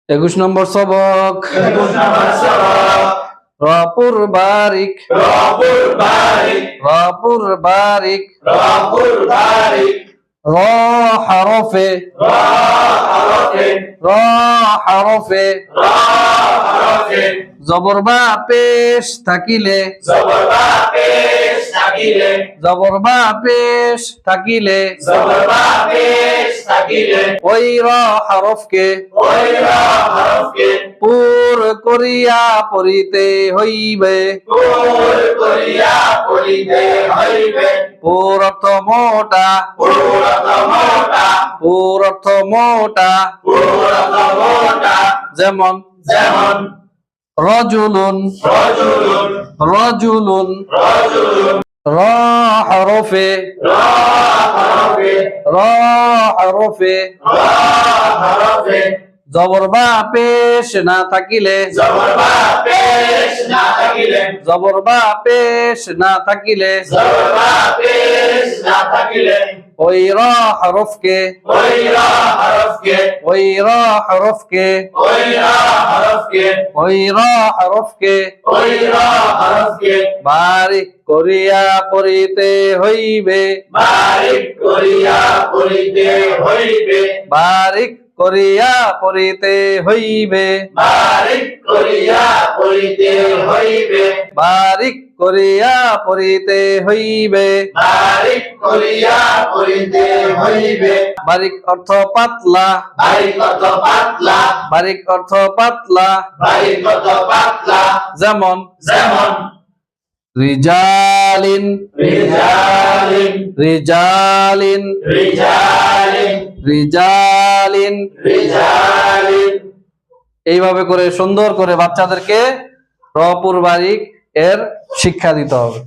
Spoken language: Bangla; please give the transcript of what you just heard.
21 নম্বর সবক। রপুর বারিক র হরফে জবর বা পেশ থাকিলে ওই র হরফকে পুর করিয়া পড়িতে হইবে। পুর অর্থ মোটা, যেমন রজুলুন র হরফে জবর বা পেশ না থাকিলে ওই র হরফকে বারিক করিয়া পড়িতে হইবে। বারিক করিয়া পড়িতে হইবে। বারিক অর্থ পাতলা, যেমন রিজালিন এইভাবে করে সুন্দর করে বাচ্চাদেরকে রপুর বারিক এর শিক্ষা দিতে হবে।